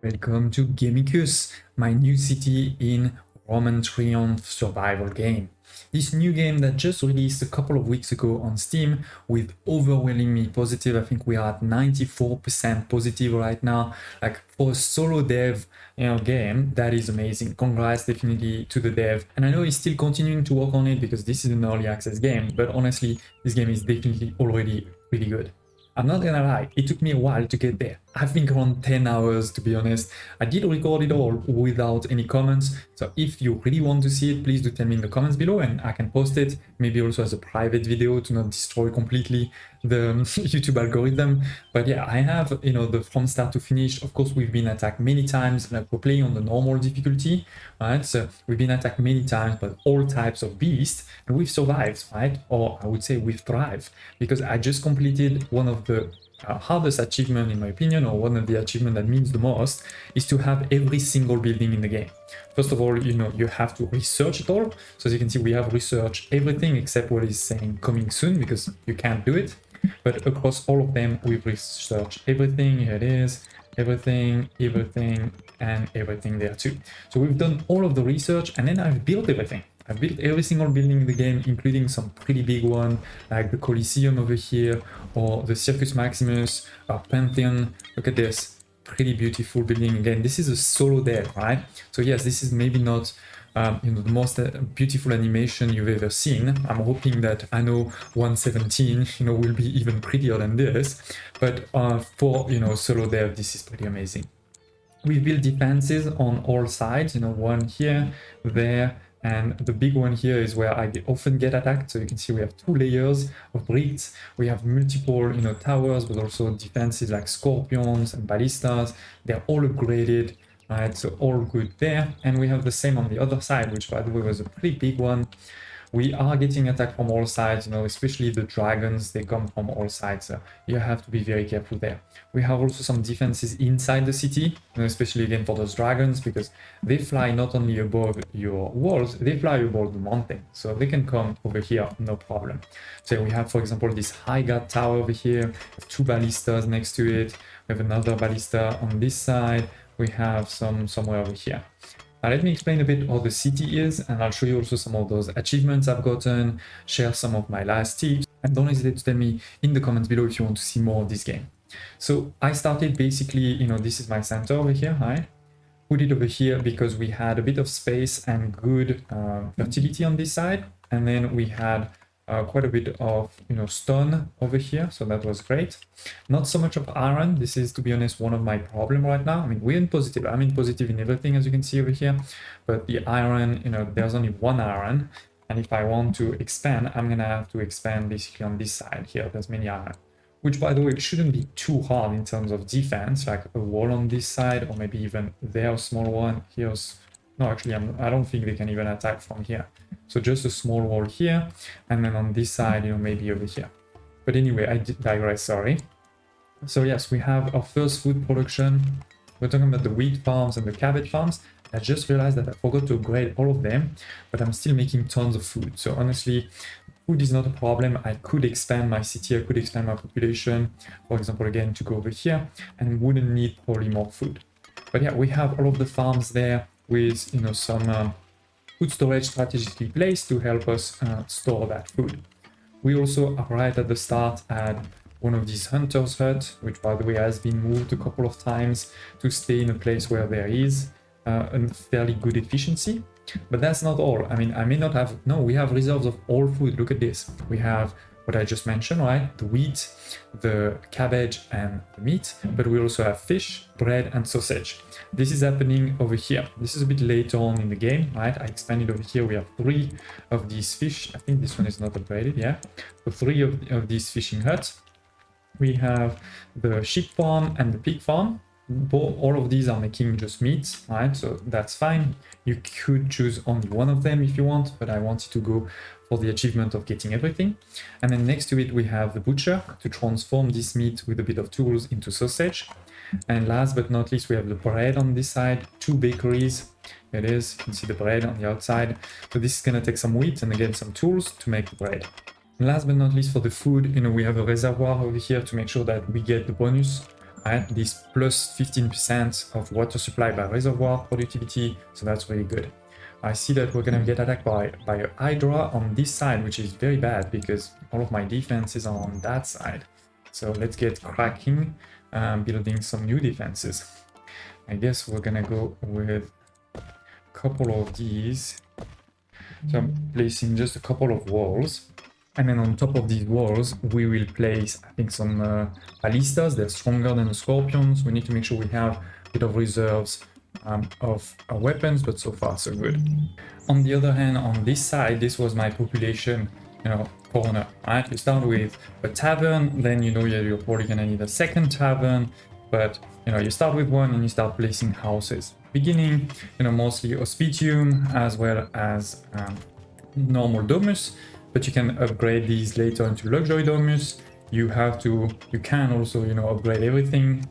Welcome to Gamicus, my new city in Roman Triumph survival game. This new game that just released a couple of weeks ago on Steam with overwhelmingly positive. I think we are at 94% positive right now. Like for a solo dev game, that is amazing. Congrats definitely to the dev. And I know he's still continuing to work on it because this is an early access game, but honestly, this game is definitely already really good. I'm not gonna lie, it took me a while to get there. I think around 10 hours to be honest. I did record it all without any comments, so if you really want to see it, please do tell me in the comments below and I can post it, maybe also as a private video to not destroy completely the YouTube algorithm. But yeah, I have, the from start to finish. Of course, we've been attacked many times, like we're playing on the normal difficulty, right? So we've been attacked many times by all types of beasts, and we've survived, right? Or I would say we've thrived, because I just completed one of the hardest achievement in my opinion, or one of the achievements that means the most, is to have every single building in the game. First of all, you have to research it all. So as you can see, we have researched everything except what is saying coming soon, because you can't do it. But across all of them, we've researched everything. Here it is, everything, and everything there too. So we've done all of the research, and then I've built everything. I've built every single building in the game, including some pretty big one, like the Colosseum over here, or the Circus Maximus, or Pantheon. Look at this, pretty beautiful building. Again, this is a solo dev, right? So yes, this is maybe not the most beautiful animation you've ever seen. I'm hoping that Anno 117, will be even prettier than this. But for, solo dev, this is pretty amazing. We build defenses on all sides, one here, there, and the big one here is where I often get attacked. So you can see we have 2 layers of bricks. We have multiple, towers, but also defenses like scorpions and ballistas. They're all upgraded, right? So all good there. And we have the same on the other side, which by the way was a pretty big one. We are getting attacked from all sides, especially the dragons, they come from all sides. So you have to be very careful there. We have also some defenses inside the city, especially again for those dragons, because they fly not only above your walls, they fly above the mountain. So they can come over here, no problem. So we have, for example, this high guard tower over here, 2 ballistas next to it. We have another ballista on this side. We have some somewhere over here. Now let me explain a bit how the city is, and I'll show you also some of those achievements I've gotten, share some of my last tips, and don't hesitate to tell me in the comments below if you want to see more of this game. So I started basically, this is my center over here, right? Put it over here because we had a bit of space and good fertility on this side, and then we had quite a bit of stone over here, so that was great. Not so much of iron. This is, to be honest, one of my problem right now. I mean, we're in positive. I'm in positive in everything, as you can see over here, but the iron, there's only 1 iron, and if I want to expand, I'm gonna have to expand basically on this side here. There's many iron, which by the way shouldn't be too hard in terms of defense, like a wall on this side, or maybe even there, a small one. Here's no, actually, I don't think they can even attack from here. So just a small wall here, and then on this side, maybe over here. But anyway, I digress, sorry. So yes, we have our first food production. We're talking about the wheat farms and the cabbage farms. I just realized that I forgot to upgrade all of them, but I'm still making tons of food. So honestly, food is not a problem. I could expand my city, I could expand my population, for example, again, to go over here, and wouldn't need probably more food. But yeah, we have all of the farms there with, some food storage strategically placed to help us store that food. We also, right at the start, had one of these hunters' hut, which by the way has been moved a couple of times to stay in a place where there is a fairly good efficiency. But that's not all. I mean, I may not have, no, we have reserves of all food. Look at this. We have what I just mentioned, right? The wheat, the cabbage, and the meat, but we also have fish, bread, and sausage. This is happening over here. This is a bit later on in the game, right? I expanded over here. We have 3 of these fish. I think this one is not upgraded, yeah. So 3 of these fishing huts. We have the sheep farm and the pig farm. All of these are making just meat, right? So that's fine. You could choose only one of them if you want, but I wanted to go for the achievement of getting everything. And then next to it, we have the butcher to transform this meat with a bit of tools into sausage. And last but not least, we have the bread on this side, 2 bakeries. Here it is, you can see the bread on the outside. So this is gonna take some wheat and again some tools to make the bread. And last but not least, for the food, we have a reservoir over here to make sure that we get the bonus right? This plus 15% of water supply by reservoir productivity, so that's really good. I see that we're gonna get attacked by a Hydra on this side, which is very bad because all of my defenses are on that side. So let's get cracking, building some new defenses. I guess we're gonna go with a couple of these. So I'm placing just a couple of walls. And then on top of these walls, we will place, I think, some ballistas. They're stronger than the scorpions. We need to make sure we have a bit of reserves of weapons, but so far so good. On the other hand, on this side, this was my population, corner, right? You start with a tavern, then you're probably gonna need a second tavern, but you start with one and you start placing houses. Beginning, mostly hospitium as well as normal domus, but you can upgrade these later into luxury domus. You can also upgrade everything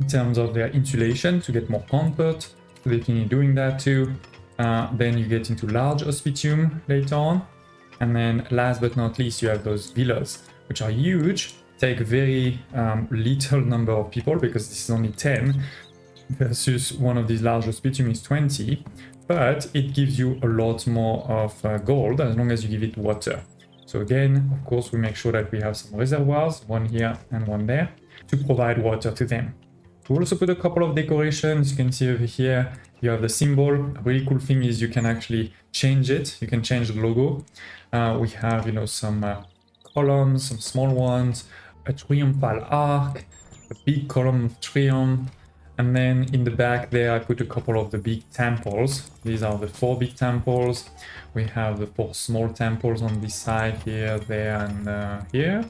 in terms of their insulation to get more comfort, so definitely doing that too. Then you get into large hospitium later on, and then last but not least you have those villas, which are huge, take very little number of people because this is only 10 versus one of these large hospitium is 20, but it gives you a lot more of gold as long as you give it water. So again, of course, we make sure that we have some reservoirs, one here and one there, to provide water to them. We also put a couple of decorations. You can see over here, you have the symbol. A really cool thing is you can actually change it. You can change the logo. We have, some columns, some small ones, a triumphal arc, a big column of triumph. And then in the back there, I put a couple of the big temples. These are the 4 big temples. We have the 4 small temples on this side, here, there, and here.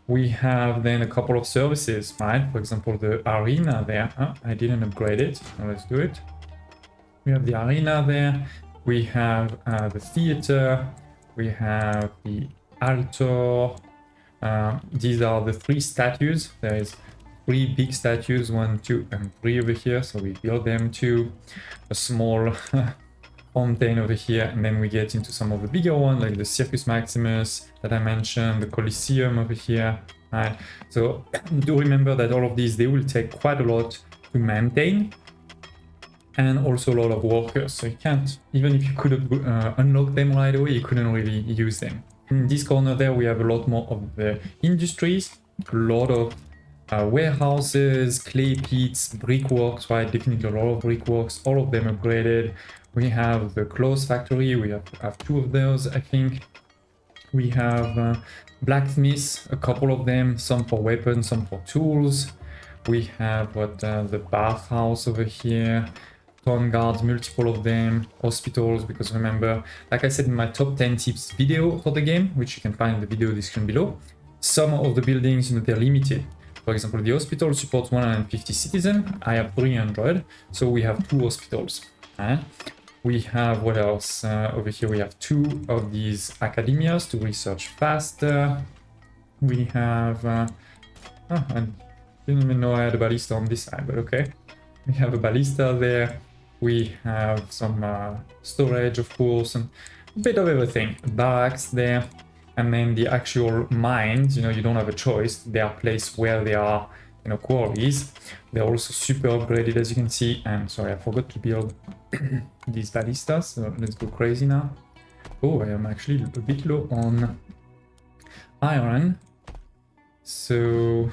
We have then a couple of services, right? For example, the arena there. Oh, I didn't upgrade it. So let's do it. We have the arena there. We have the theater. We have the altar. These are the 3 statues. There is 3 big statues, 1, 2, and 3 over here. So we build them too. A small fountain over here, and then we get into some of the bigger ones like the Circus Maximus that I mentioned, the Colosseum over here, right? So do remember that all of these, they will take quite a lot to maintain and also a lot of workers. So you can't, even if you could unlock them right away, you couldn't really use them. In this corner there, we have a lot more of the industries, a lot of warehouses, clay pits, brickworks, right? Definitely a lot of brickworks, all of them upgraded. We have the clothes factory. We have 2 of those, I think. We have blacksmiths, a couple of them, some for weapons, some for tools. We have the bathhouse over here, town guards, multiple of them, hospitals, because remember, like I said in my top 10 tips video for the game, which you can find in the video description below, some of the buildings, they're limited. For example, the hospital supports 150 citizens. I have 300, so we have 2 hospitals. We have, what else? Over here we have 2 of these academias to research faster. We have... I didn't even know I had a ballista on this side, but okay. We have a ballista there. We have some storage, of course, and a bit of everything. Barracks there. And then the actual mines, you don't have a choice. They are placed where they are, quarries. They're also super upgraded, as you can see. And sorry, I forgot to build these ballistas. So let's go crazy now. Oh, I am actually a bit low on iron. So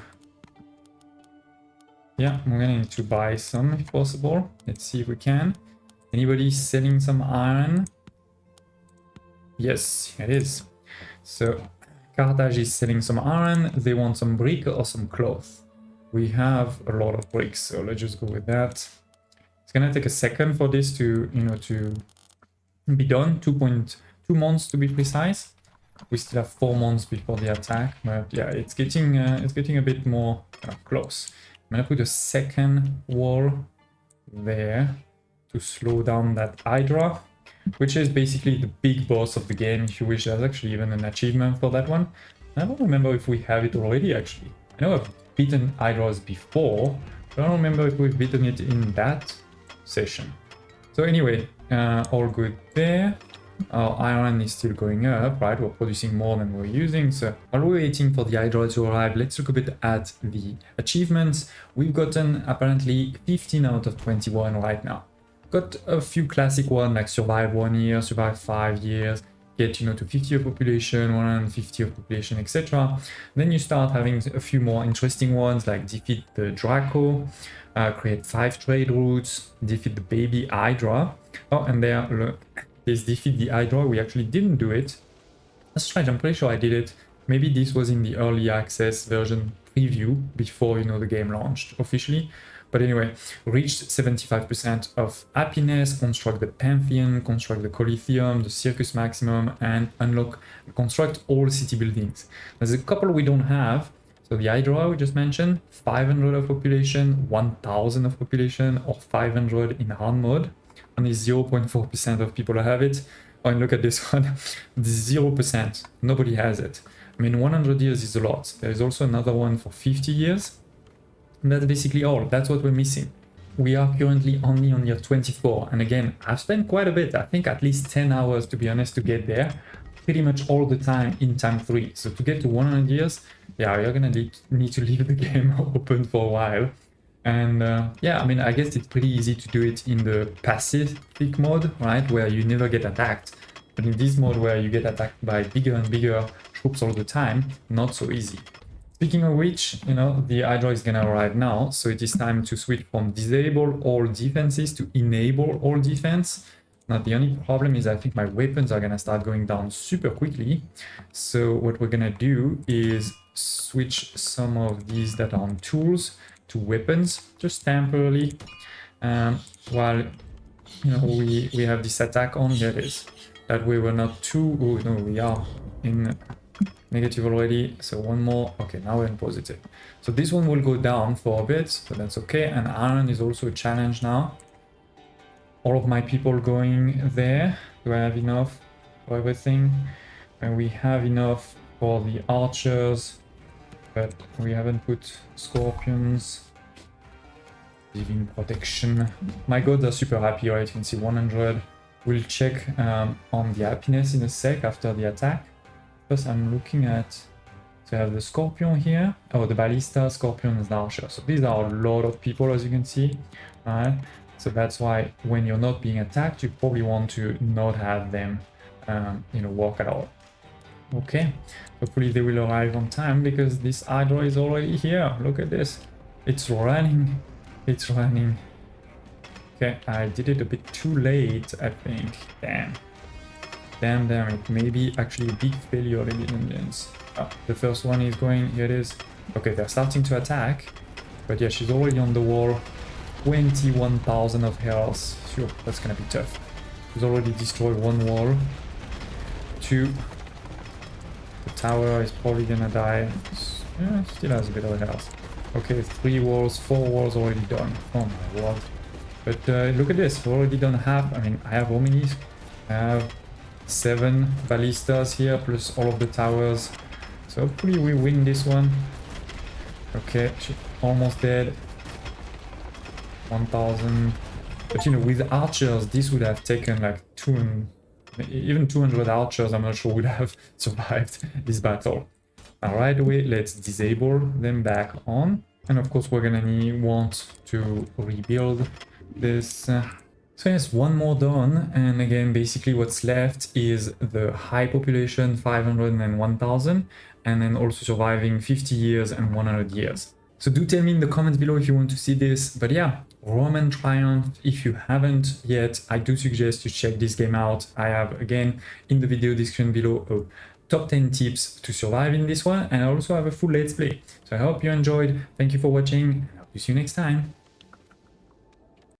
yeah, I'm gonna need to buy some if possible. Let's see if we can. Anybody selling some iron? Yes, it is. So Carthage is selling some iron. They want some brick or some cloth. We have a lot of bricks, so let's just go with that. It's gonna take a second for this to to be done. 2.2 months to be precise. We still have 4 months before the attack, but yeah, it's getting a bit more close. I'm gonna put a second wall there to slow down that Hydra, which is basically the big boss of the game, if you wish. There's actually even an achievement for that one. I don't remember if we have it already, actually. I know I've beaten Hydras before, but I don't remember if we've beaten it in that session. So anyway, all good there. our iron is still going up, right? We're producing more than we're using. So while we're waiting for the Hydra to arrive, let's look a bit at the achievements. We've gotten apparently 15 out of 21 right now. Got a few classic ones like survive 1 year, survive 5 years, get, you know, to 50 of population, 150 of population, etc. Then you start having a few more interesting ones like defeat the Draco, create 5 trade routes, defeat the baby Hydra. Oh, and there, look, this defeat the Hydra, we actually didn't do it. That's strange, I'm pretty sure I did it. Maybe this was in the early access version preview before, you know, the game launched officially. But anyway, reached 75% of happiness, construct the Pantheon, construct the Coliseum, the Circus Maximum, and construct all city buildings. There's a couple we don't have. So the Hydra we just mentioned, 500 of population, 1000 of population, or 500 in hard mode. Only 0.4% of people have it. Oh, and look at this one, 0%, nobody has it. I mean, 100 years is a lot. There is also another one for 50 years. And that's basically all. That's what we're missing. We are currently only on year 24. And again, I've spent quite a bit, I think at least 10 hours to be honest, to get there. Pretty much all the time in time 3. So to get to 100 years, yeah, you're gonna need to leave the game open for a while. And yeah, I mean, I guess it's pretty easy to do it in the Pacific mode, right? Where you never get attacked. But in this mode where you get attacked by bigger and bigger troops all the time, not so easy. Speaking of which, you know, the Hydra is gonna arrive now, so it is time to switch from disable all defenses to enable all defense. Now the only problem is I think my weapons are gonna start going down super quickly. So what we're gonna do is switch some of these that are on tools to weapons, just temporarily, while, you know, we have this attack on. There it is. That way we're not too, oh no, we are in negative already, so one more. Okay, now we're in positive. So this one will go down for a bit, so that's okay. And iron is also a challenge now. All of my people going there. Do I have enough for everything? And we have enough for the archers, but we haven't put scorpions. Divine protection. My gods are super happy, right? You can see 100. We'll check on the happiness in a sec after the attack. First, I'm looking at, so I have the scorpion here. Oh, the ballista, scorpion, and the archer. So these are a lot of people, as you can see. Alright, so that's why when you're not being attacked, you probably want to not have them, you know, work at all. Okay, hopefully they will arrive on time because this Hydra is already here. Look at this, it's running, it's running. Okay, I did it a bit too late, I think. Damn it, maybe actually a big failure, ladies and gents. Oh, the first one is going, here it is. Okay, they're starting to attack, but yeah, she's already on the wall. 21,000 of health. Sure, that's gonna be tough. She's already destroyed one wall. 2. The tower is probably gonna die. Yeah, still has a bit of health. Okay, 3 walls, 4 walls already done. Oh my word. But look at this, we've already done half. I mean, I have how many? I have 7 ballistas here, plus all of the towers. So hopefully we win this one. Okay, she's almost dead. 1,000. But you know, with archers, this would have taken like even 200 archers, I'm not sure would have survived this battle. Right away, let's disable them back on. And of course, we're gonna want to rebuild this. So yes, one more done, and again, basically what's left is the high population, 500 and 1000, and then also surviving 50 years and 100 years. So do tell me in the comments below if you want to see this, but yeah, Roman Triumph, if you haven't yet, I do suggest you check this game out. I have, again, in the video description below, a top 10 tips to survive in this one, and I also have a full let's play. So I hope you enjoyed, thank you for watching, and I'll see you next time.